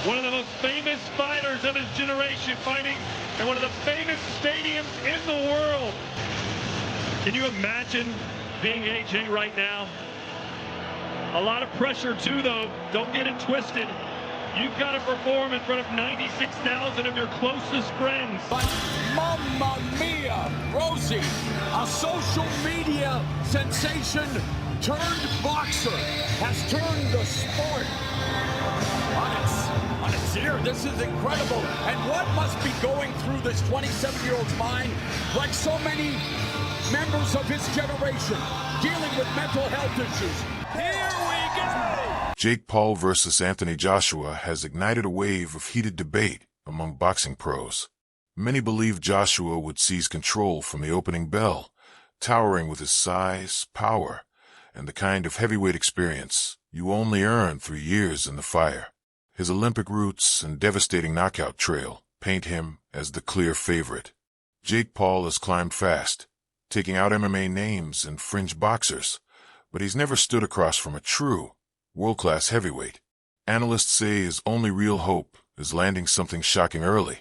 one of the most famous fighters of his generation, fighting in one of the famous stadiums in the world. Can you imagine being AJ right now? A lot of pressure too, though. Don't get it twisted. You've got to perform in front of 96,000 of your closest friends. But mamma mia, Rosie, a social media sensation turned boxer, has turned the sport on its ear. This is incredible. And what must be going through this 27-year-old's mind, like so many members of his generation, dealing with mental health issues? Here we go! Jake Paul versus Anthony Joshua has ignited a wave of heated debate among boxing pros. Many believe Joshua would seize control from the opening bell, towering with his size, power, and the kind of heavyweight experience you only earn through years in the fire. His Olympic roots and devastating knockout trail paint him as the clear favorite. Jake Paul has climbed fast, taking out MMA names and fringe boxers, but he's never stood across from a true, world-class heavyweight. Analysts say his only real hope is landing something shocking early,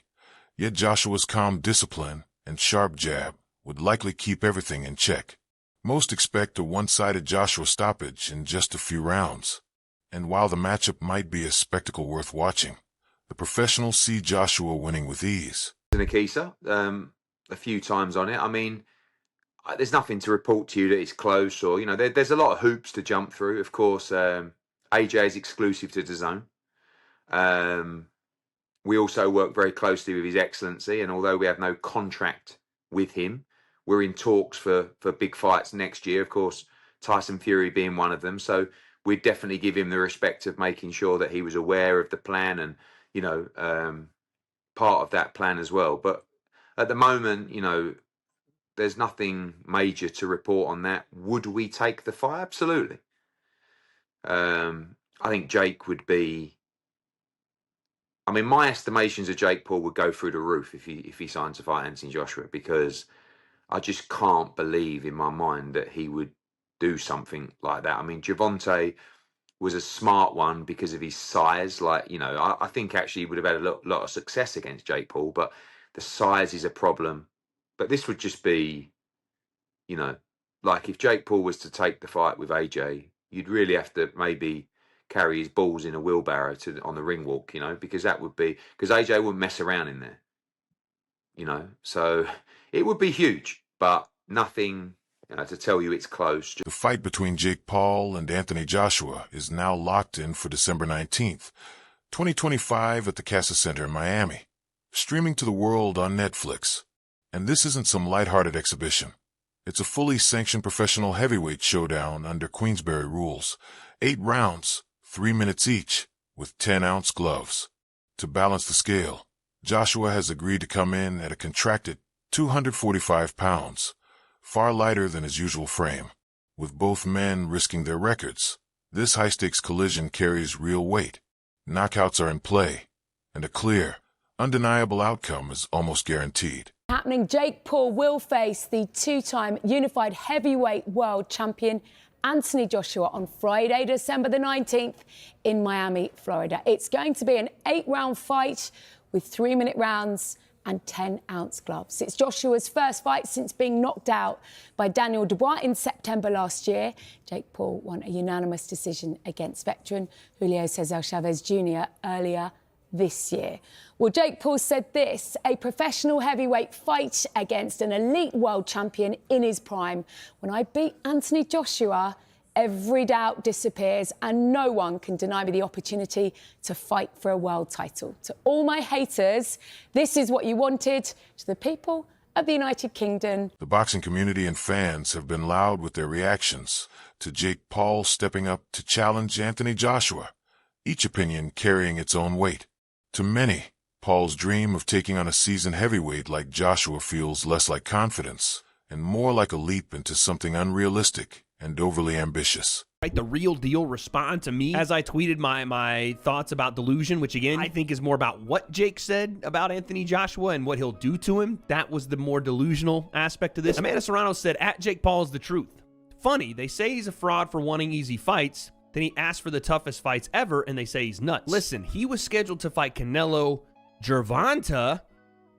yet Joshua's calm discipline and sharp jab would likely keep everything in check. Most expect a one-sided Joshua stoppage in just a few rounds, and while the matchup might be a spectacle worth watching, the professionals see Joshua winning with ease. Nikisa, a few times on it. I mean, there's nothing to report to you that it's close, or, you know, there's a lot of hoops to jump through. Of course, AJ is exclusive to DAZN. We also work very closely with His Excellency, and although we have no contract with him, we're in talks for big fights next year, of course, Tyson Fury being one of them. So we'd definitely give him the respect of making sure that he was aware of the plan and, you know, part of that plan as well. But at the moment, you know, there's nothing major to report on that. Would we take the fight? Absolutely. I think Jake would be... I mean, my estimations of Jake Paul would go through the roof if he signed to fight Anthony Joshua, because I just can't believe in my mind that he would do something like that. I mean, Gervonta was a smart one because of his size. Like, you know, I think actually he would have had a lot of success against Jake Paul, but the size is a problem. But this would just be, you know, like if Jake Paul was to take the fight with AJ, you'd really have to maybe carry his balls in a wheelbarrow on the ring walk, you know, because that would be, because AJ wouldn't mess around in there, you know. So it would be huge, but nothing, you know, to tell you it's close. The fight between Jake Paul and Anthony Joshua is now locked in for December 19th, 2025 at the Casa Center in Miami, streaming to the world on Netflix. And this isn't some lighthearted exhibition. It's a fully sanctioned professional heavyweight showdown under Queensberry rules. 8 rounds, 3 minutes each, with 10-ounce gloves. To balance the scale, Joshua has agreed to come in at a contracted 245 pounds, far lighter than his usual frame. With both men risking their records, this high-stakes collision carries real weight. Knockouts are in play, and a clear, undeniable outcome is almost guaranteed. Happening, Jake Paul will face the 2-time unified heavyweight world champion Anthony Joshua on Friday, December the 19th in Miami, Florida. It's going to be an 8-round fight with 3-minute rounds and 10-ounce gloves. It's Joshua's first fight since being knocked out by Daniel Dubois in September last year. Jake Paul won a unanimous decision against veteran Julio Cesar Chavez Jr. earlier this year. Well, Jake Paul said this: a professional heavyweight fight against an elite world champion in his prime. When I beat Anthony Joshua, every doubt disappears and no one can deny me the opportunity to fight for a world title. To all my haters, this is what you wanted. To the people of the United Kingdom, the boxing community and fans have been loud with their reactions to Jake Paul stepping up to challenge Anthony Joshua, each opinion carrying its own weight. To many, Paul's dream of taking on a seasoned heavyweight like Joshua feels less like confidence and more like a leap into something unrealistic and overly ambitious. Right, the real deal respond to me as I tweeted my thoughts about delusion, which again I think is more about what Jake said about Anthony Joshua and what he'll do to him. That was the more delusional aspect of this. Amanda Serrano said, "At Jake Paul is the truth. Funny, they say he's a fraud for wanting easy fights. Then he asked for the toughest fights ever, and they say he's nuts. Listen, he was scheduled to fight Canelo Gervonta,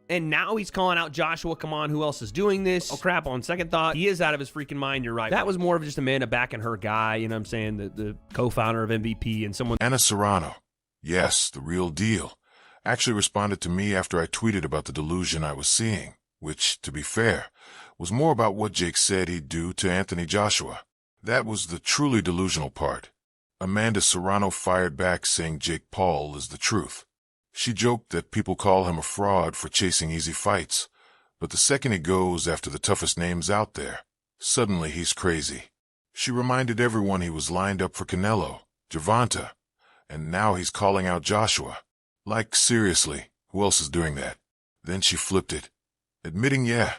and now he's calling out Joshua. Come on, who else is doing this? Oh, crap, on second thought, he is out of his freaking mind. You're right. That was more of just Amanda backing her guy, you know what I'm saying, the co-founder of MVP and someone. Anna Serrano, yes, the real deal, actually responded to me after I tweeted about the delusion I was seeing, which, to be fair, was more about what Jake said he'd do to Anthony Joshua. That was the truly delusional part. Amanda Serrano fired back saying Jake Paul is the truth. She joked that people call him a fraud for chasing easy fights, but the second he goes after the toughest names out there, suddenly he's crazy. She reminded everyone he was lined up for Canelo, Gervonta, and now he's calling out Joshua. Like, seriously, who else is doing that? Then she flipped it, admitting, yeah,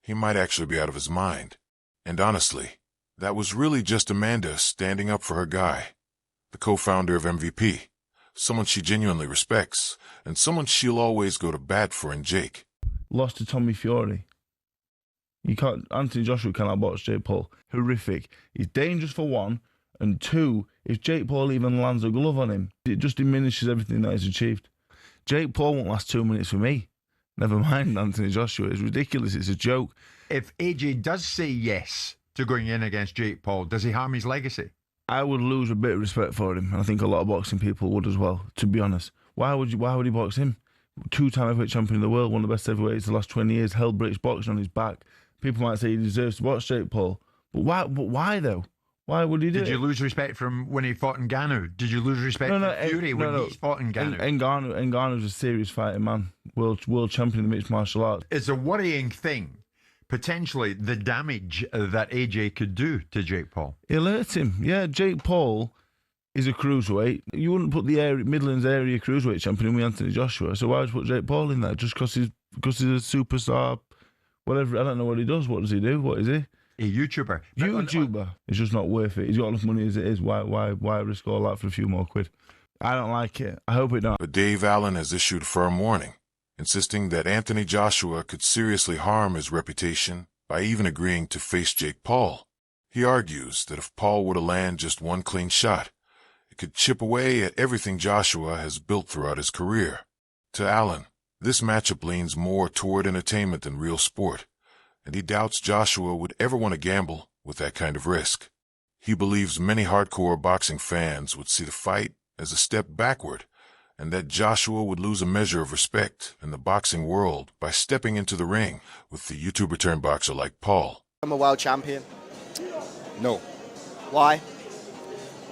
he might actually be out of his mind. And honestly, that was really just Amanda standing up for her guy, the co-founder of MVP. Someone she genuinely respects, and someone she'll always go to bat for in Jake. Lost to Tommy Fury. Anthony Joshua cannot box Jake Paul. Horrific. He's dangerous for one, and two, if Jake Paul even lands a glove on him, it just diminishes everything that he's achieved. Jake Paul won't last 2 minutes for me. Never mind Anthony Joshua. It's ridiculous. It's a joke. If AJ does say yes to going in against Jake Paul, does he harm his legacy? I would lose a bit of respect for him, and I think a lot of boxing people would as well, to be honest. Why would he box him? 2-time heavyweight champion of the world, one of the best heavyweights the last 20 years, held British boxing on his back. People might say he deserves to box Jake Paul. But why though? Why would he do it? Did you lose respect from when he fought Ngannou? Did you lose respect from Fury when he fought Ngannou? Ngannou's a serious fighting man. World champion in the mixed martial arts. It's a worrying thing, potentially, the damage that AJ could do to Jake Paul. He'll hurt him. Yeah, Jake Paul is a cruiserweight. You wouldn't put the Midlands area cruiserweight champion in with Anthony Joshua, so why would you put Jake Paul in there? Just because he's a superstar, whatever. I don't know what he does. What does he do? What is he? A YouTuber. It's just not worth it. He's got enough money as it is. Why risk all that for a few more quid? I don't like it. I hope it don't. But Dave Allen has issued a firm warning, insisting that Anthony Joshua could seriously harm his reputation by even agreeing to face Jake Paul. He argues that if Paul were to land just one clean shot, it could chip away at everything Joshua has built throughout his career. To Allen, this matchup leans more toward entertainment than real sport, and he doubts Joshua would ever want to gamble with that kind of risk. He believes many hardcore boxing fans would see the fight as a step backward, and that Joshua would lose a measure of respect in the boxing world by stepping into the ring with the YouTuber-turned-boxer like Paul. I'm a world champion. No. Why?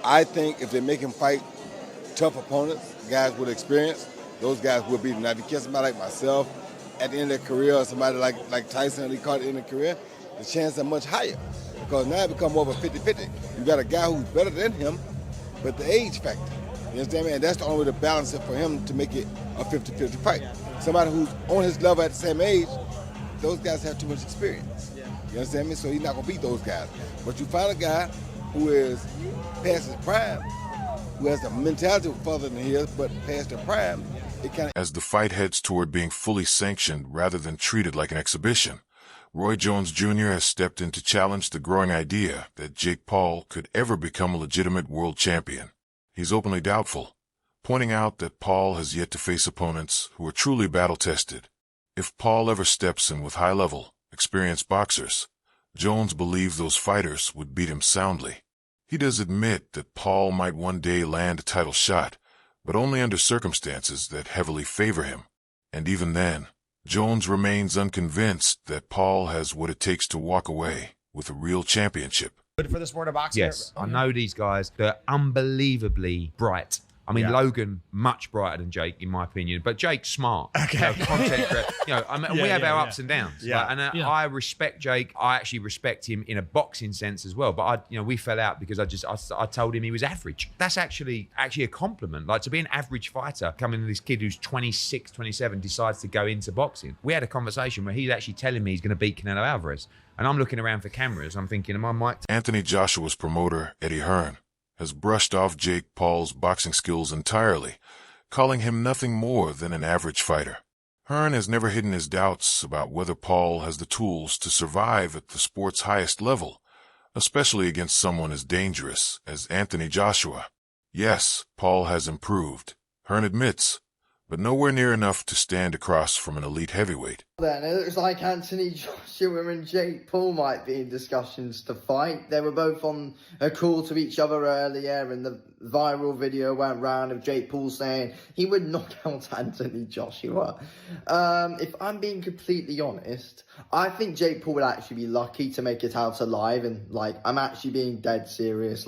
I think if they make him fight tough opponents, guys with experience, those guys will beat him. Now, if you catch somebody like myself at the end of their career, or somebody like Tyson, he caught at the end of their career, the chances are much higher. Because now it becomes more of a 50-50. You got a guy who's better than him, but the age factor. You understand me? And that's the only way to balance it for him to make it a 50-50 fight. Somebody who's on his level at the same age, those guys have too much experience. You understand me? So he's not going to beat those guys. But you find a guy who is past his prime, who has the mentality further than his, but past their prime, it kind of... As the fight heads toward being fully sanctioned rather than treated like an exhibition, Roy Jones Jr. has stepped in to challenge the growing idea that Jake Paul could ever become a legitimate world champion. He's openly doubtful, pointing out that Paul has yet to face opponents who are truly battle-tested. If Paul ever steps in with high-level, experienced boxers, Jones believes those fighters would beat him soundly. He does admit that Paul might one day land a title shot, but only under circumstances that heavily favor him. And even then, Jones remains unconvinced that Paul has what it takes to walk away with a real championship. Good for the sport of boxing. Yes, I know these guys. They're unbelievably bright. I mean, Logan, much brighter than Jake, in my opinion. But Jake's smart. Okay. Content creator. We have our ups and downs. Yeah. I respect Jake. I actually respect him in a boxing sense as well. But we fell out because I told him he was average. That's actually a compliment. Like, to be an average fighter, coming to this kid who's 26, 27, decides to go into boxing. We had a conversation where he's actually telling me he's going to beat Canelo Alvarez. And I'm looking around for cameras. I'm thinking, am I mic? Anthony Joshua's promoter, Eddie Hearn, has brushed off Jake Paul's boxing skills entirely, calling him nothing more than an average fighter. Hearn has never hidden his doubts about whether Paul has the tools to survive at the sport's highest level, especially against someone as dangerous as Anthony Joshua. Yes, Paul has improved, Hearn admits, but nowhere near enough to stand across from an elite heavyweight. Then it looks like Anthony Joshua and Jake Paul might be in discussions to fight. They were both on a call to each other earlier, and the viral video went round of Jake Paul saying he would knock out Anthony Joshua. If I'm being completely honest, I think Jake Paul would actually be lucky to make it out alive, and I'm actually being dead serious.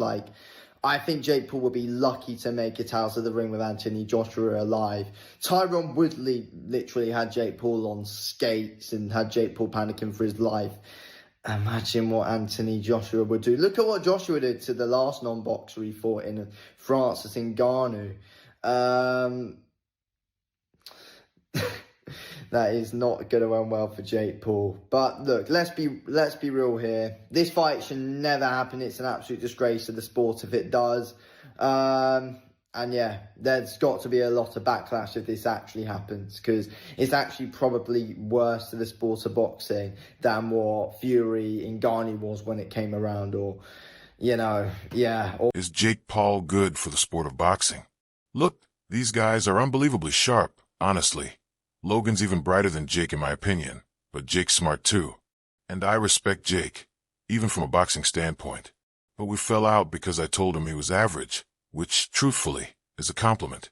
I think Jake Paul would be lucky to make it out of the ring with Anthony Joshua alive. Tyron Woodley literally had Jake Paul on skates and had Jake Paul panicking for his life. Imagine what Anthony Joshua would do. Look at what Joshua did to the last non-boxer he fought in, Francis Ngannou. That is not going to end well for Jake Paul. But look, let's be real here. This fight should never happen. It's an absolute disgrace to the sport if it does. And yeah, there's got to be a lot of backlash if this actually happens, because it's actually probably worse to the sport of boxing than what Fury in Ngannou was when it came around, or, yeah. Is Jake Paul good for the sport of boxing? Look, these guys are unbelievably sharp, honestly. Logan's even brighter than Jake in my opinion, but Jake's smart too. And I respect Jake, even from a boxing standpoint. But we fell out because I told him he was average, which, truthfully, is a compliment.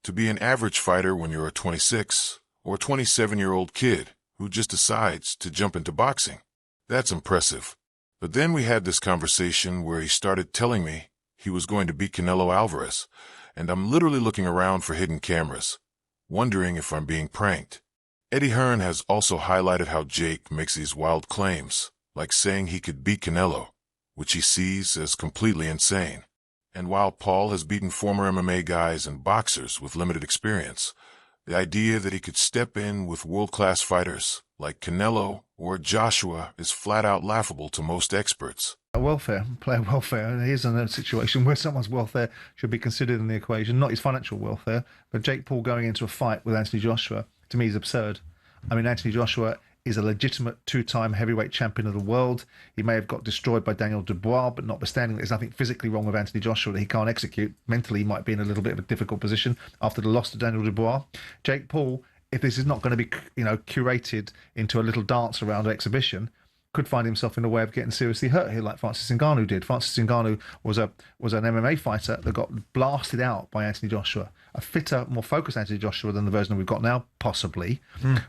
To be an average fighter when you're a 26 or 27-year-old kid who just decides to jump into boxing, that's impressive. But then we had this conversation where he started telling me he was going to beat Canelo Alvarez, and I'm literally looking around for hidden cameras, wondering if I'm being pranked. Eddie Hearn has also highlighted how Jake makes these wild claims, like saying he could beat Canelo, which he sees as completely insane. And while Paul has beaten former MMA guys and boxers with limited experience, the idea that he could step in with world-class fighters like Canelo or Joshua is flat-out laughable to most experts. Player welfare. He's in a situation where someone's welfare should be considered in the equation, not his financial welfare. But Jake Paul going into a fight with Anthony Joshua, to me, is absurd. I mean, Anthony Joshua is a legitimate two-time heavyweight champion of the world. He may have got destroyed by Daniel Dubois, but notwithstanding, there's nothing physically wrong with Anthony Joshua that he can't execute. Mentally, he might be in a little bit of a difficult position after the loss to Daniel Dubois. Jake Paul, if this is not going to be, curated into a little dance around exhibition, could find himself in a way of getting seriously hurt here, like Francis Ngannou did. Francis Ngannou was an MMA fighter that got blasted out by Anthony Joshua. A fitter, more focused Anthony Joshua than the version that we've got now, possibly.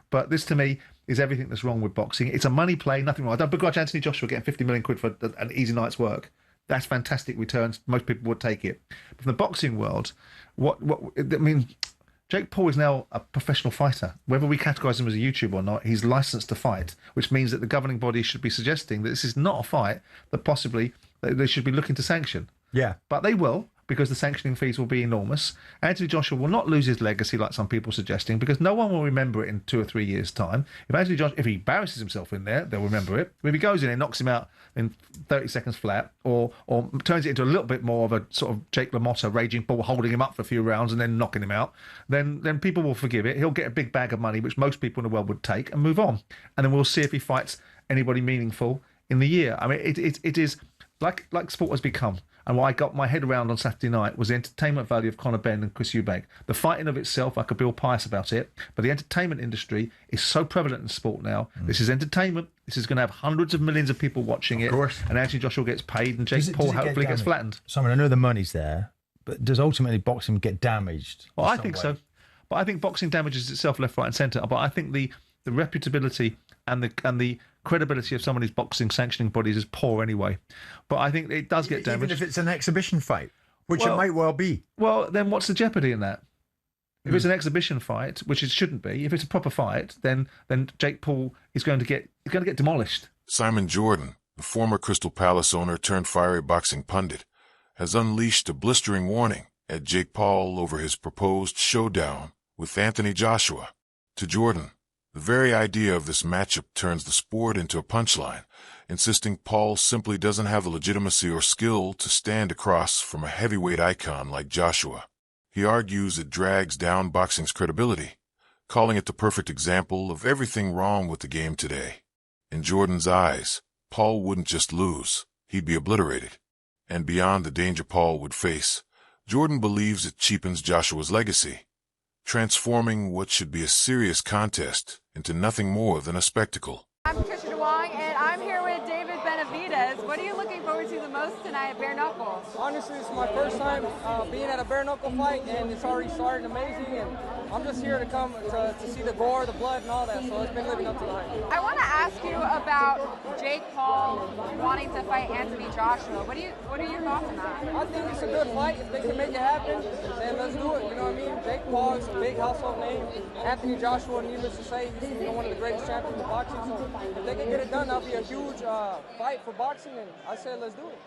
But this, to me, is everything that's wrong with boxing. It's a money play, nothing wrong. I don't begrudge Anthony Joshua getting 50 million quid for an easy night's work. That's fantastic returns. Most people would take it. But from the boxing world, Jake Paul is now a professional fighter. Whether we categorise him as a YouTuber or not, he's licensed to fight, which means that the governing body should be suggesting that this is not a fight that possibly they should be looking to sanction. Yeah. But they will, because the sanctioning fees will be enormous. Anthony Joshua will not lose his legacy like some people are suggesting, because no one will remember it in 2 or 3 years' time. If he embarrasses himself in there, they'll remember it. If he goes in and knocks him out in 30 seconds flat, or turns it into a little bit more of a sort of Jake LaMotta raging bull, holding him up for a few rounds and then knocking him out, then people will forgive it. He'll get a big bag of money, which most people in the world would take, and move on. And then we'll see if he fights anybody meaningful in the year. I mean, it is like sport has become. And what I got my head around on Saturday night was the entertainment value of Conor Benn and Chris Eubank. The fighting of itself, I could be all pious about it, but the entertainment industry is so prevalent in sport now. This is entertainment. This is going to have hundreds of millions of people watching it. Of course. And Anthony Joshua gets paid, and Jake Paul hopefully gets flattened. Simon, I know the money's there, but does ultimately boxing get damaged? Well, I think so. But I think boxing damages itself left, right and centre. But I think the reputability and the credibility of some of these boxing sanctioning bodies is poor anyway. But I think it does get damaged. Even if it's an exhibition fight, which it might well be. Well, then what's the jeopardy in that? If it's an exhibition fight, which it shouldn't be, if it's a proper fight, then Jake Paul is going to get demolished. Simon Jordan, the former Crystal Palace owner turned fiery boxing pundit, has unleashed a blistering warning at Jake Paul over his proposed showdown with Anthony Joshua. To Jordan, the very idea of this matchup turns the sport into a punchline, insisting Paul simply doesn't have the legitimacy or skill to stand across from a heavyweight icon like Joshua. He argues it drags down boxing's credibility, calling it the perfect example of everything wrong with the game today. In Jordan's eyes, Paul wouldn't just lose, he'd be obliterated. And beyond the danger Paul would face, Jordan believes it cheapens Joshua's legacy, transforming what should be a serious contest into nothing more than a spectacle. I'm Patricia DeWong, and I'm here with David Benavidez. What are you looking forward to the most tonight at Bare Knuckles? Honestly, this is my first time being at a bare knuckle fight, and it's already started amazing. And I'm just here to come to see the gore, the blood, and all that. So it's been living up to the hype. I want to ask you about Jake Paul wanting to fight Anthony Joshua. What are your thoughts on that? I think it's a good fight. If they can make it happen, then let's do it. You know what I mean? Jake Paul is a big household name. Anthony Joshua, needless to say, he's one of the greatest champions of boxing. So if they can get it done, that'll be a huge fight for boxing, and I say let's do it.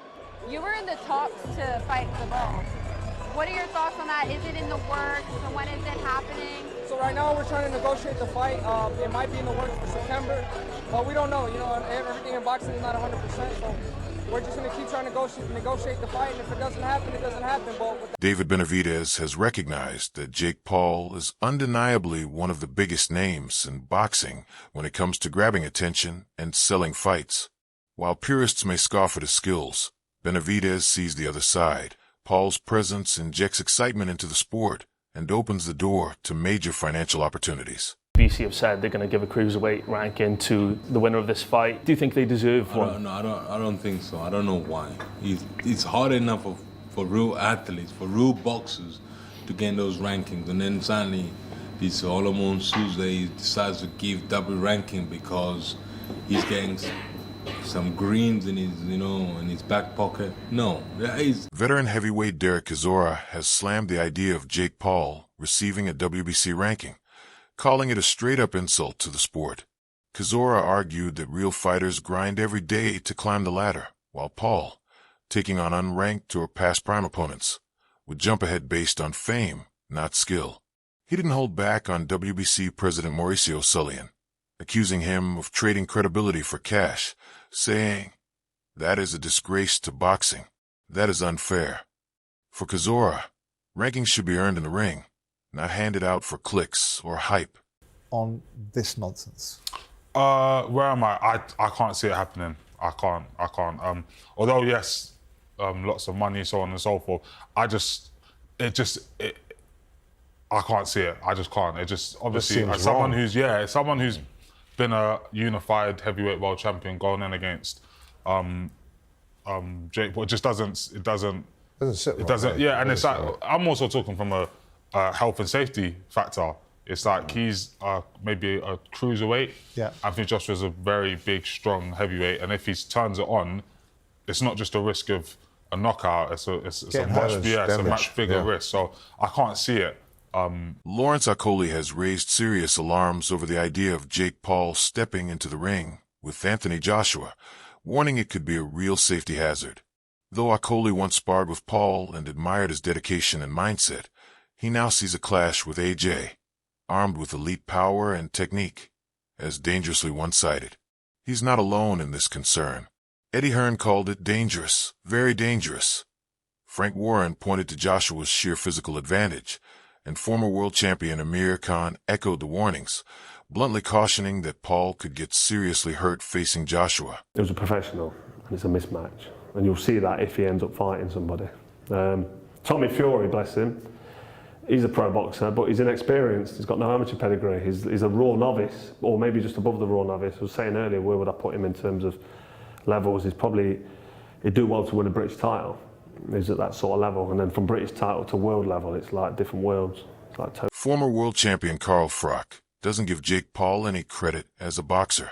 You were in the talks to fight the ball. What are your thoughts on that? Is it in the works? So when is it happening? So right now we're trying to negotiate the fight. It might be in the works for September, but we don't know. You know, everything in boxing is not 100%. So we're just going to keep trying to negotiate the fight, and if it doesn't happen, it doesn't happen. But David Benavidez has recognized that Jake Paul is undeniably one of the biggest names in boxing when it comes to grabbing attention and selling fights. While purists may scoff at his skills, Benavidez sees the other side. Paul's presence injects excitement into the sport and opens the door to major financial opportunities. BC have said they're going to give a cruiserweight ranking to the winner of this fight. Do you think they deserve one? No, I don't think so. I don't know why. It's hard enough for real athletes, for real boxers, to get those rankings, and then suddenly this Solomon Tuesday decides to give double ranking because he's getting some greens in his, in his back pocket. No, Veteran heavyweight Derek Chisora has slammed the idea of Jake Paul receiving a WBC ranking, calling it a straight-up insult to the sport. Chisora argued that real fighters grind every day to climb the ladder, while Paul, taking on unranked or past prime opponents, would jump ahead based on fame, not skill. He didn't hold back on WBC President Mauricio Sullivan, accusing him of trading credibility for cash, saying, "That is a disgrace to boxing. That is unfair." For Chisora, rankings should be earned in the ring, not handed out for clicks or hype. On this nonsense? Where am I? I can't see it happening. I can't. Although, yes, lots of money, so on and so forth. I can't see it. I just can't. It just, obviously, as someone who's been a unified heavyweight world champion going in against Jake Paul, it doesn't sit right. Yeah, and it's like, I'm also talking from a health and safety factor. It's like he's maybe a cruiserweight. Yeah. Anthony Joshua's a very big, strong heavyweight, and if he turns it on, it's not just a risk of a knockout. It's a much bigger risk. So I can't see it. Lawrence Akoli has raised serious alarms over the idea of Jake Paul stepping into the ring with Anthony Joshua, warning it could be a real safety hazard. Though Akoli once sparred with Paul and admired his dedication and mindset, he now sees a clash with AJ, armed with elite power and technique, as dangerously one-sided. He's not alone in this concern. Eddie Hearn called it dangerous, very dangerous. Frank Warren pointed to Joshua's sheer physical advantage, and former world champion Amir Khan echoed the warnings, bluntly cautioning that Paul could get seriously hurt facing Joshua. It was a professional, and it's a mismatch. And you'll see that if he ends up fighting somebody. Tommy Fury, bless him, he's a pro boxer, but he's inexperienced. He's got no amateur pedigree. He's a raw novice, or maybe just above the raw novice. I was saying earlier, where would I put him in terms of levels? He'd do well to win a British title. He's at that sort of level, and then from British title to world level, it's like different worlds. It's like Former world champion Carl Froch doesn't give Jake Paul any credit as a boxer.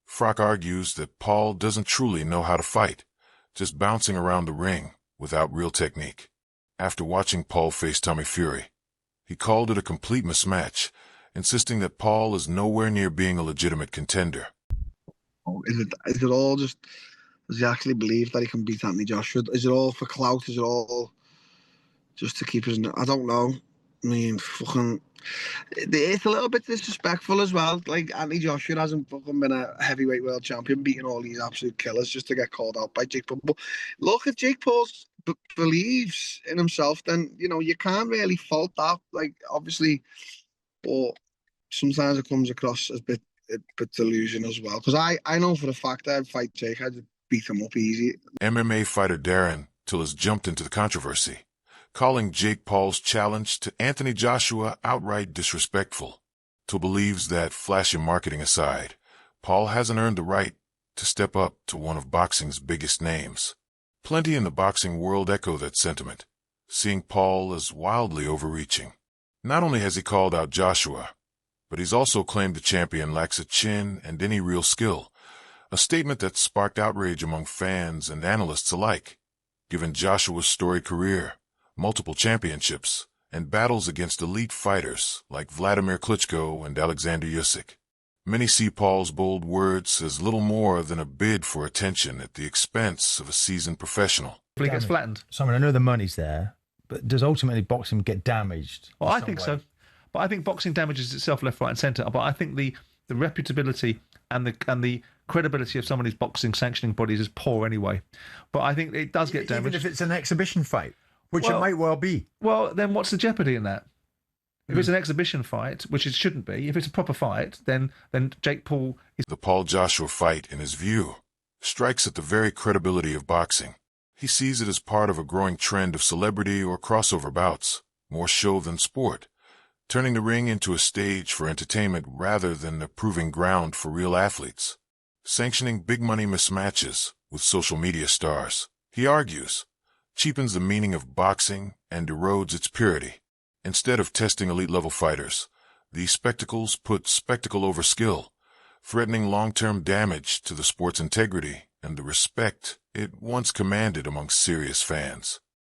Froch argues that Paul doesn't truly know how to fight, just bouncing around the ring without real technique. After watching Paul face Tommy Fury, he called it a complete mismatch, insisting that Paul is nowhere near being a legitimate contender. Is it all just... Does he actually believe that he can beat Anthony Joshua? Is it all for clout? Is it all just to keep his... I don't know. I mean, fucking... It's a little bit disrespectful as well. Like, Anthony Joshua hasn't fucking been a heavyweight world champion, beating all these absolute killers just to get called out by Jake Paul. But look, if Jake Paul believes in himself, then, you can't really fault that. Like, obviously, but sometimes it comes across as a bit delusion as well. Because I know for a fact I'd fight Jake. I'd beat him up easy. MMA fighter Darren Till has jumped into the controversy, calling Jake Paul's challenge to Anthony Joshua outright disrespectful. Till believes that, flashy marketing aside, Paul hasn't earned the right to step up to one of boxing's biggest names. Plenty in the boxing world echo that sentiment, seeing Paul as wildly overreaching. Not only has he called out Joshua, but he's also claimed the champion lacks a chin and any real skill, a statement that sparked outrage among fans and analysts alike, given Joshua's storied career, multiple championships, and battles against elite fighters like Vladimir Klitschko and Alexander Usyk. Many see Paul's bold words as little more than a bid for attention at the expense of a seasoned professional. He gets flattened. Simon, I know the money's there, but does ultimately boxing get damaged? Well, I think so. But I think boxing damages itself left, right and centre. But I think the reputability and the credibility of some of these boxing sanctioning bodies is poor anyway. But I think it does get damaged. Even if it's an exhibition fight, which it might well be. Well, then what's the jeopardy in that? If it's an exhibition fight, which it shouldn't be, if it's a proper fight, then Jake Paul is... The Paul Joshua fight, in his view, strikes at the very credibility of boxing. He sees it as part of a growing trend of celebrity or crossover bouts, more show than sport, turning the ring into a stage for entertainment rather than a proving ground for real athletes. Sanctioning big-money mismatches with social media stars, he argues, cheapens the meaning of boxing and erodes its purity. Instead of testing elite-level fighters, these spectacles put spectacle over skill, threatening long-term damage to the sport's integrity and the respect it once commanded among serious fans.